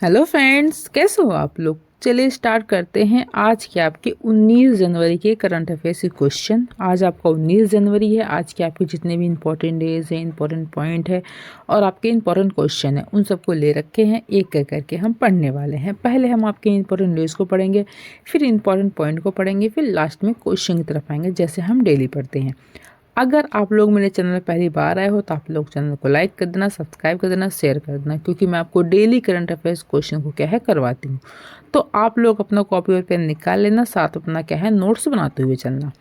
Hello friends, कैसे हो आप लोग। चलिए स्टार्ट करते हैं आज के आपके 19 जनवरी के करंट अफेयर्स के क्वेश्चन। आज आपका 19 जनवरी है। आज के आपके जितने भी इंपॉर्टेंट डेज हैं, इंपॉर्टेंट पॉइंट है और आपके इंपॉर्टेंट क्वेश्चन हैं, उन सबको ले रखे हैं। एक एक करके हम पढ़ने वाले हैं। पहले हम आपके इंपॉर्टेंट डेज को पढ़ेंगे, फिर इंपॉर्टेंट पॉइंट को पढ़ेंगे, फिर लास्ट में क्वेश्चन की तरफ आएंगे, जैसे हम डेली पढ़ते हैं। अगर आप लोग मेरे चैनल पहली बार आए हो तो आप लोग चैनल को लाइक कर देना, सब्सक्राइब कर देना, शेयर कर देना, क्योंकि मैं आपको डेली करंट अफेयर्स क्वेश्चन को क्या है करवाती हूँ। तो आप लोग अपना कॉपी और पेन निकाल लेना, साथ अपना क्या है नोट्स बनाते हुए चलना।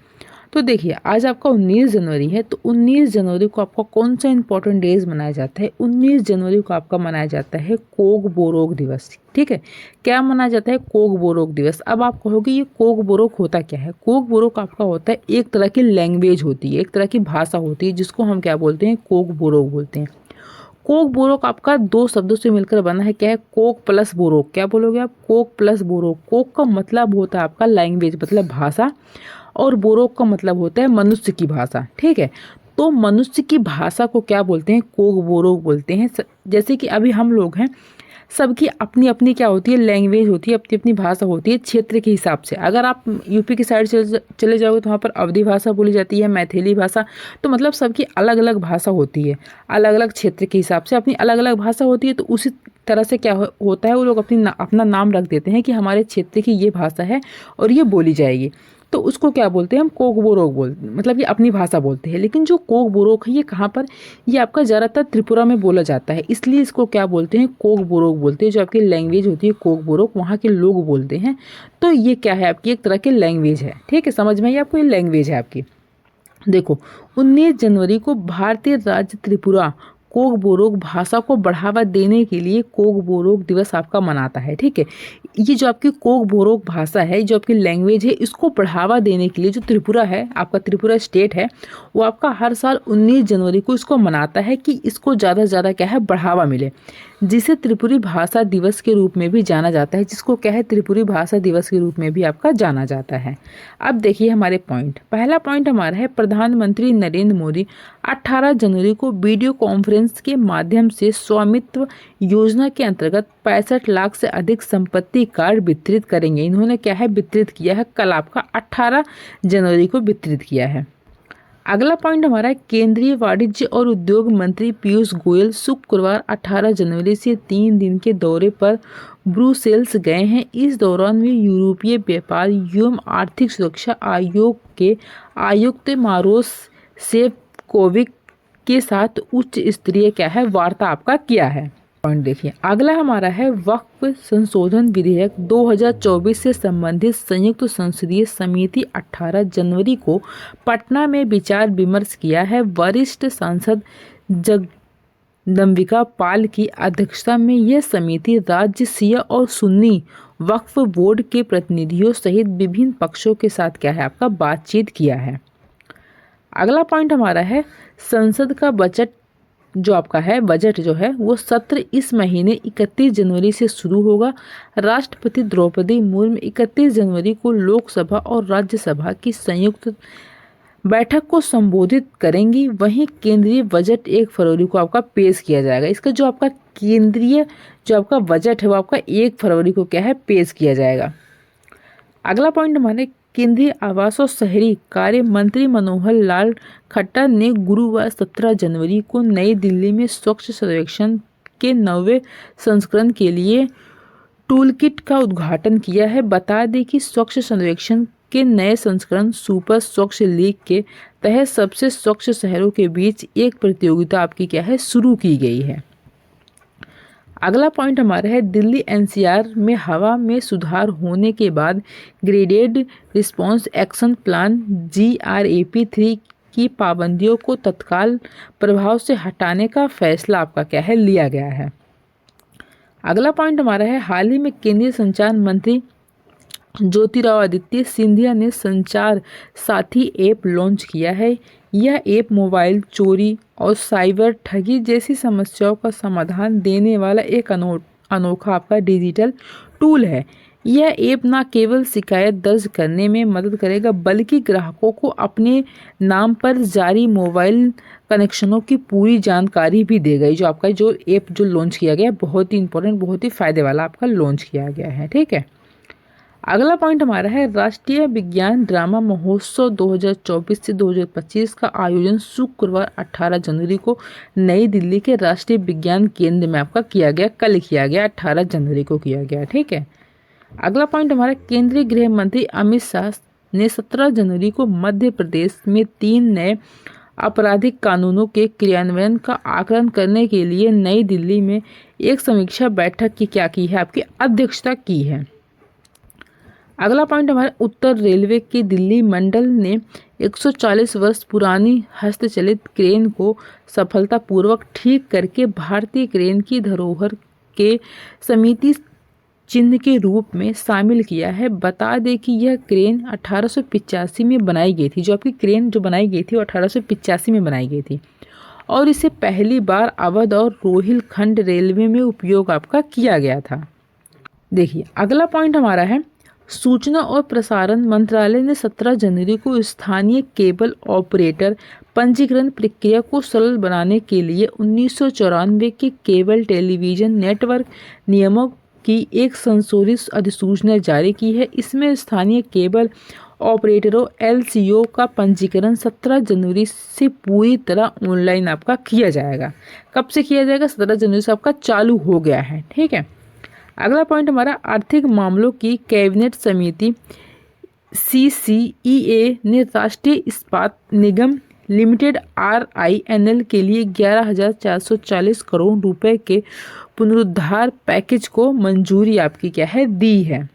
तो देखिए, आज आपका 19 जनवरी है। तो 19 जनवरी को आपका कौन सा इंपॉर्टेंट डेज मनाया जाता है। 19 जनवरी को आपका मनाया जाता है कोक बोरोक दिवस। ठीक है, क्या मनाया जाता है? कोक बोरोक दिवस। अब आप कहोगे ये कोक बोरोक होता क्या है? कोक बोरोक आपका होता है एक तरह की लैंग्वेज होती है, एक तरह की भाषा होती है, जिसको हम क्या बोलते हैं? कोक बोरोक बोलते हैं। कोक बोरोक आपका दो शब्दों से मिलकर बना है। क्या है? Coke plus Borok. क्या बोलोगे आप? Coke plus Borok. कोक का मतलब होता है आपका लैंग्वेज, मतलब भाषा, और बोरोक का मतलब होता है मनुष्य की भाषा। ठीक है, तो मनुष्य की भाषा को क्या बोलते हैं? कोक बोरोक बोलते हैं। जैसे कि अभी हम लोग हैं, सबकी अपनी अपनी क्या होती है? लैंग्वेज होती है, अपनी अपनी भाषा होती है क्षेत्र के हिसाब से। अगर आप यूपी की साइड चले जाओगे तो वहाँ पर अवधी भाषा बोली जाती है, मैथिली भाषा। तो मतलब सबकी अलग अलग भाषा होती है, अलग अलग क्षेत्र के हिसाब से अपनी अलग अलग भाषा होती है। तो उसी तरह से क्या होता है, वो लोग अपना नाम रख देते हैं कि हमारे क्षेत्र की ये भाषा है और ये बोली जाएगी। तो उसको क्या बोलते हैं? हम कोक बोरोक बोलते, मतलब ये अपनी भाषा बोलते हैं। लेकिन जो कोक बोरोक है ये कहाँ पर? ये आपका ज़्यादातर त्रिपुरा में बोला जाता है, इसलिए इसको क्या बोलते हैं? कोक बोरोक बोलते हैं। जो आपकी लैंग्वेज होती है कोक बोरोक, वहाँ के लोग बोलते हैं। तो ये क्या है? आपकी एक तरह की लैंग्वेज है। ठीक है, समझ में आई आपको? ये लैंग्वेज है आपकी। देखो, 19 जनवरी को भारतीय राज्य त्रिपुरा कोक बोरोक भाषा को बढ़ावा देने के लिए कोक बोरोक दिवस आपका मनाता है। ठीक है, ये जो आपकी कोक बोरोक भाषा है, जो आपकी लैंग्वेज है, इसको बढ़ावा देने के लिए जो त्रिपुरा है, आपका त्रिपुरा स्टेट है, वो आपका हर साल 19 जनवरी को इसको मनाता है कि इसको ज़्यादा से ज़्यादा क्या है? बढ़ावा मिले, जिसे त्रिपुरी भाषा दिवस के रूप में भी जाना जाता है। जिसको क्या है? त्रिपुरी भाषा दिवस के रूप में भी आपका जाना जाता है। अब देखिए हमारे पॉइंट। पहला पॉइंट हमारा है, प्रधानमंत्री नरेंद्र मोदी 18 जनवरी को वीडियो कॉन्फ्रेंस के माध्यम से स्वामित्व योजना के अंतर्गत 65 लाख से अधिक संपत्ति कार्ड वितरित करेंगे। इन्होंने क्या है? वितरित किया है। कल आपका 18 जनवरी को वितरित किया है। अगला पॉइंट हमारा है, केंद्रीय वाणिज्य और उद्योग मंत्री पीयूष गोयल शुक्रवार 18 जनवरी से 3 दिन के दौरे पर ब्रुसेल्स गए हैं। इस दौरान वे यूरोपीय व्यापार एवं आर्थिक सुरक्षा आयोग के आयुक्त मारोस सेफकोविक के साथ उच्च स्तरीय क्या है? वार्ता आपका किया है। पॉइंट देखिए, अगला हमारा है, वक्फ संशोधन विधेयक 2024 से संबंधित संयुक्त संसदीय समिति 18 जनवरी को पटना में विचार विमर्श किया है। वरिष्ठ सांसद जगदम्बिका पाल की अध्यक्षता में यह समिति राज्य शिया और सुन्नी वक्फ बोर्ड के प्रतिनिधियों सहित विभिन्न पक्षों के साथ क्या है? आपका बातचीत किया है। अगला पॉइंट हमारा है, संसद का बजट जो आपका है, बजट जो है वो सत्र इस महीने 31 जनवरी से शुरू होगा। राष्ट्रपति द्रौपदी मुर्मू 31 जनवरी को लोकसभा और राज्यसभा की संयुक्त बैठक को संबोधित करेंगी। वहीं केंद्रीय बजट 1 फरवरी को आपका पेश किया जाएगा। इसका जो आपका केंद्रीय जो आपका बजट है वो आपका 1 फरवरी को क्या है? पेश किया जाएगा। अगला पॉइंट हमारे, केंद्रीय आवास और शहरी कार्य मंत्री मनोहर लाल खट्टर ने गुरुवार 17 जनवरी को नई दिल्ली में स्वच्छ सर्वेक्षण के 9वें संस्करण के लिए टूलकिट का उद्घाटन किया है। बता दें कि स्वच्छ सर्वेक्षण के नए संस्करण सुपर स्वच्छ लीग के तहत सबसे स्वच्छ शहरों के बीच एक प्रतियोगिता आपकी क्या है? शुरू की गई है। अगला पॉइंट हमारा है, दिल्ली एनसीआर में हवा में सुधार होने के बाद graded response action plan GRAP 3 की पाबंदियों को तत्काल प्रभाव से हटाने का फैसला आपका क्या है? लिया गया है। अगला पॉइंट हमारा है, हाल ही में केंद्रीय संचार मंत्री ज्योतिरादित्य सिंधिया ने संचार साथी ऐप लॉन्च किया है। यह ऐप मोबाइल चोरी और साइबर ठगी जैसी समस्याओं का समाधान देने वाला एक अनोखा आपका डिजिटल टूल है। यह ऐप न केवल शिकायत दर्ज करने में मदद करेगा बल्कि ग्राहकों को अपने नाम पर जारी मोबाइल कनेक्शनों की पूरी जानकारी भी देगा। ये जो आपका जो ऐप जो लॉन्च किया गया है बहुत ही इंपॉर्टेंट, बहुत ही फायदे वाला आपका लॉन्च किया गया है। ठीक है, अगला पॉइंट हमारा है राष्ट्रीय विज्ञान ड्रामा महोत्सव 2024 से 2025 का आयोजन शुक्रवार 18 जनवरी को नई दिल्ली के राष्ट्रीय विज्ञान केंद्र में आपका किया गया, कल किया गया, 18 जनवरी को किया गया। ठीक है, अगला पॉइंट हमारा केंद्रीय गृह मंत्री अमित शाह ने 17 जनवरी को मध्य प्रदेश में 3 नए आपराधिक कानूनों के क्रियान्वयन का आकलन करने के लिए नई दिल्ली में एक समीक्षा बैठक की क्या की है, आपकी अध्यक्षता की है। अगला पॉइंट हमारे उत्तर रेलवे के दिल्ली मंडल ने 140 वर्ष पुरानी हस्तचलित क्रेन को सफलतापूर्वक ठीक करके भारतीय क्रेन की धरोहर के समिति चिन्ह के रूप में शामिल किया है। बता दें कि यह क्रेन 1885 में बनाई गई थी। जो आपकी क्रेन जो बनाई गई थी वो 1885 में बनाई गई थी और इसे पहली बार अवध और रोहिलखंड रेलवे में उपयोग आपका किया गया था। देखिए, अगला पॉइंट हमारा है सूचना और प्रसारण मंत्रालय ने 17 जनवरी को स्थानीय केबल ऑपरेटर पंजीकरण प्रक्रिया को सरल बनाने के लिए 1994 के केबल टेलीविजन नेटवर्क नियमों की एक संशोधित अधिसूचना जारी की है। इसमें स्थानीय केबल ऑपरेटरों LCO का पंजीकरण 17 जनवरी से पूरी तरह ऑनलाइन आपका किया जाएगा। कब से किया जाएगा? 17 जनवरी से आपका चालू हो गया है। ठीक है, अगला पॉइंट हमारा आर्थिक मामलों की कैबिनेट समिति CCEA ने राष्ट्रीय इस्पात निगम लिमिटेड RINL के लिए 11,440 करोड़ रुपए के पुनरुद्धार पैकेज को मंजूरी आपकी क्या है, दी है।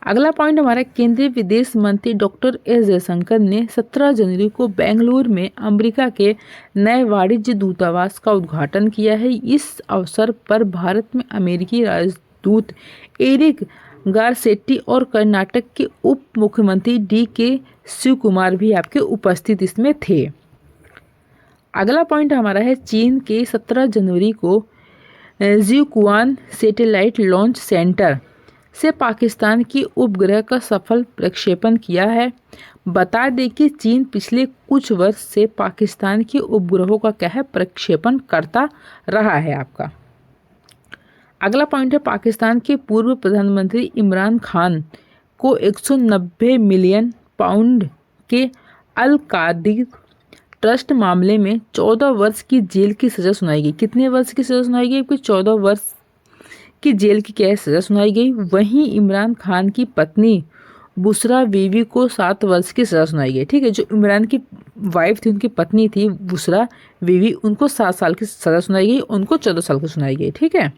अगला पॉइंट हमारा केंद्रीय विदेश मंत्री डॉक्टर एस जयशंकर ने 17 जनवरी को बेंगलुरु में अमेरिका के नए वाणिज्य दूतावास का उद्घाटन किया है। इस अवसर पर भारत में अमेरिकी राजदूत एरिक गारसेट्टी और कर्नाटक के उप मुख्यमंत्री DK शिवकुमार भी आपके उपस्थित इसमें थे। अगला पॉइंट हमारा है चीन के 17 जनवरी को जियुक्वान सैटेलाइट लॉन्च सेंटर से पाकिस्तान की उपग्रह का सफल प्रक्षेपण किया है। बता दें कि चीन पिछले कुछ वर्ष से पाकिस्तान के उपग्रहों का क्या है, प्रक्षेपण करता रहा है आपका। अगला पॉइंट है पाकिस्तान के पूर्व प्रधानमंत्री इमरान खान को 190 मिलियन पाउंड के अल कादिर ट्रस्ट मामले में 14 वर्ष की जेल की सज़ा सुनाई गई। कितने वर्ष की सज़ा सुनाई गई? 14 वर्ष की जेल की क्या सज़ा सुनाई गई। वहीं इमरान खान की पत्नी बुशरा बीवी को 7 वर्ष की सज़ा सुनाई गई। ठीक है, जो इमरान की वाइफ थी, उनकी पत्नी थी बुशरा बीवी, उनको 7 साल की सज़ा सुनाई गई, उनको 14 साल की सुनाई गई। ठीक है,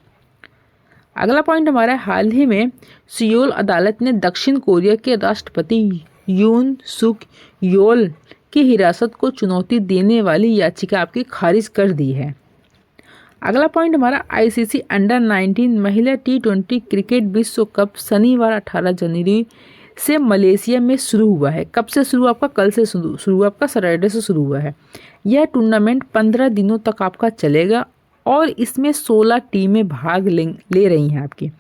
अगला पॉइंट हमारा हाल ही में सियोल अदालत ने दक्षिण कोरिया के राष्ट्रपति यून सुक योल की हिरासत को चुनौती देने वाली याचिका आपकी खारिज कर दी है। अगला पॉइंट हमारा ICC अंडर 19 महिला T20 क्रिकेट विश्व कप शनिवार 18 जनवरी से मलेशिया में शुरू हुआ है। कब से शुरू? आपका कल से शुरू हुआ, आपका सैटरडे से शुरू हुआ है। यह टूर्नामेंट 15 दिनों तक आपका चलेगा और इसमें 16 टीमें भाग ले रही हैं आपकी।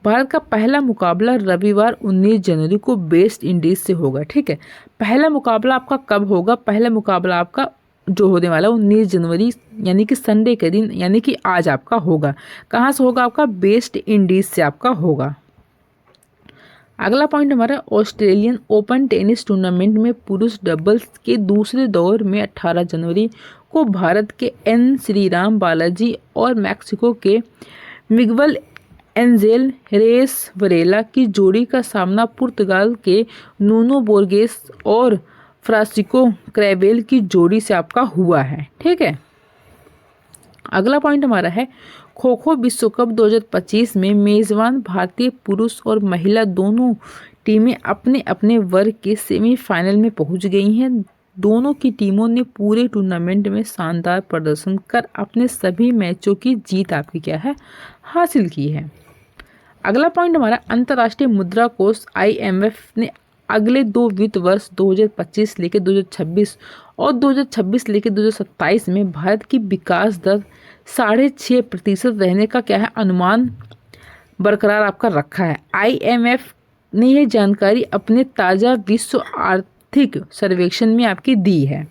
भारत का पहला मुकाबला रविवार 19 जनवरी को वेस्ट इंडीज से होगा। ठीक है, पहला मुकाबला आपका कब होगा? पहला मुकाबला आपका जो होने वाला 19 जनवरी यानी कि संडे के दिन, यानी कि आज आपका होगा। कहाँ से होगा? आपका वेस्ट इंडीज से आपका होगा। अगला पॉइंट हमारा ऑस्ट्रेलियन ओपन टेनिस टूर्नामेंट में पुरुष डबल्स के दूसरे दौर में 18 जनवरी को भारत के N श्रीराम बालाजी और मैक्सिको के मिगवल एंजेल रेस वरेला की जोड़ी का सामना पुर्तगाल के नूनो बोर्गेस और फ्रांसिस्को क्रेवेल की जोड़ी से आपका हुआ है। ठीक है, अगला पॉइंट हमारा है खो खो विश्व कप 2025 में मेजबान भारतीय पुरुष और महिला दोनों टीमें अपने अपने वर्ग के सेमीफाइनल में पहुंच गई हैं। दोनों की टीमों ने पूरे टूर्नामेंट में शानदार प्रदर्शन कर अपने सभी मैचों की जीत आपकी क्या है, हासिल की है। अगला पॉइंट हमारा अंतर्राष्ट्रीय मुद्रा कोष IMF ने अगले 2 वित्त वर्ष 2025 लेकर 2026 और 2026 लेकर 2027 में भारत की विकास दर 6.5% रहने का क्या है, अनुमान बरकरार आपका रखा है। IMF ने यह जानकारी अपने ताज़ा विश्व आर्थिक सर्वेक्षण में आपकी दी है।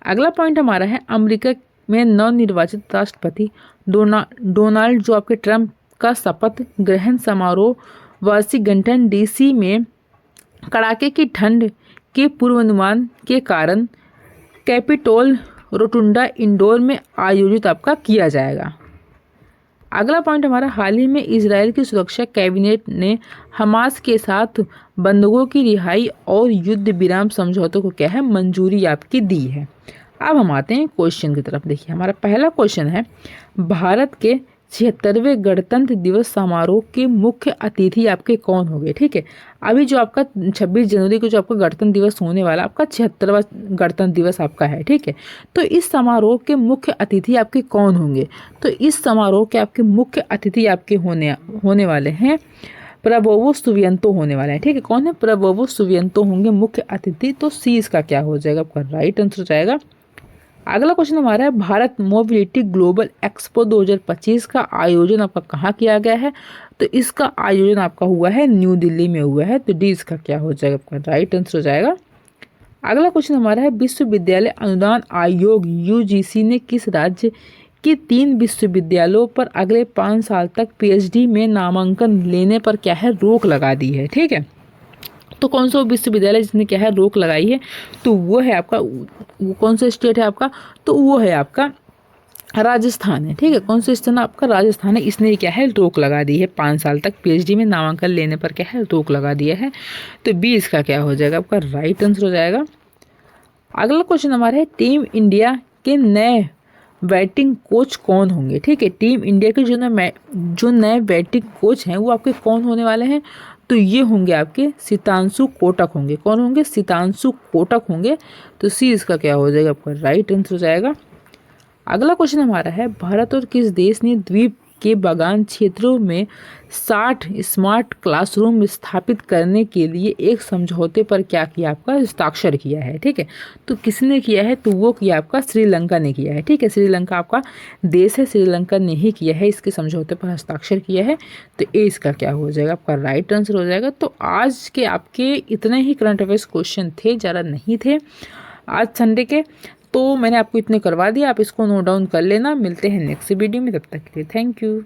अगला पॉइंट हमारा है, अमेरिका में नवनिर्वाचित राष्ट्रपति डोनाल्ड जो आपके ट्रंप का शपथ ग्रहण समारोह वाशिंगटन DC में कड़ाके की ठंड के पूर्वानुमान के कारण कैपिटोल रोटुंडा इंडोर में आयोजित आपका किया जाएगा। अगला पॉइंट हमारा, हाल ही में इजराइल की सुरक्षा कैबिनेट ने हमास के साथ बंधकों की रिहाई और युद्ध विराम समझौतों को क्या है, मंजूरी आपकी दी है। अब हम आते हैं क्वेश्चन की तरफ। देखिए हमारा पहला क्वेश्चन है, भारत के 76वें गणतंत्र दिवस समारोह के मुख्य अतिथि आपके कौन होंगे। ठीक है, अभी जो आपका 26 जनवरी को जो आपका गणतंत्र दिवस होने वाला, आपका 76वां गणतंत्र दिवस आपका है। ठीक है, तो इस समारोह के मुख्य अतिथि आपके कौन होंगे, तो इस समारोह के आपके मुख्य अतिथि आपके होने वाले हैं प्रबोवो सुबियांतो होने वाला है। ठीक है, कौन है, प्रबोवो सुबियांतो होंगे मुख्य अतिथि। तो सी इसका क्या हो जाएगा, आपका राइट आंसर हो जाएगा। अगला क्वेश्चन हमारा है, भारत मोबिलिटी ग्लोबल एक्सपो 2025 का आयोजन आपका कहाँ किया गया है, तो इसका आयोजन आपका हुआ है न्यू दिल्ली में हुआ है। तो डी इसका क्या हो जाएगा, आपका राइट आंसर हो जाएगा। अगला क्वेश्चन हमारा है, विश्वविद्यालय अनुदान आयोग UGC ने किस राज्य के 3 विश्वविद्यालयों पर अगले 5 साल तक PhD में नामांकन लेने पर क्या है, रोक लगा दी है। ठीक है, तो कौन सा विश्वविद्यालय जिसने क्या है, रोक लगाई है, तो वो है आपका, वो कौन सा स्टेट है आपका, तो वो है आपका राजस्थान है। ठीक है, कौन सा स्टेट आपका, राजस्थान है। इसने क्या है, रोक लगा दी है 5 साल तक PhD में नामांकन लेने पर क्या है, रोक लगा दिया है। तो बी इसका क्या हो जाएगा, आपका राइट आंसर हो जाएगा। अगला क्वेश्चन हमारा है, टीम इंडिया के नए बैटिंग कोच कौन होंगे। ठीक है, टीम इंडिया के जो नए बैटिंग कोच हैं वो आपके कौन होने वाले हैं, तो ये होंगे आपके सितांशु कोटक होंगे। कौन होंगे, सितांशु कोटक होंगे। तो सी इसका क्या हो जाएगा, आपका राइट आंसर हो जाएगा। अगला क्वेश्चन हमारा है, भारत और किस देश ने द्वीप के बागान क्षेत्रों में 60 स्मार्ट क्लासरूम स्थापित करने के लिए एक समझौते पर क्या किया, आपका हस्ताक्षर किया है। ठीक है, तो किसने किया है, तो वो किया आपका श्रीलंका ने किया है। ठीक है, श्रीलंका आपका देश है, श्रीलंका ने ही किया है, इसके समझौते पर हस्ताक्षर किया है। तो ए इसका क्या हो जाएगा, आपका राइट आंसर हो जाएगा। तो आज के आपके इतने ही करंट अफेयर्स क्वेश्चन थे, ज़्यादा नहीं थे आज संडे के, तो मैंने आपको इतने करवा दिया। आप इसको नोट डाउन कर लेना। मिलते हैं नेक्स्ट वीडियो में, तब तक के लिए थैंक यू।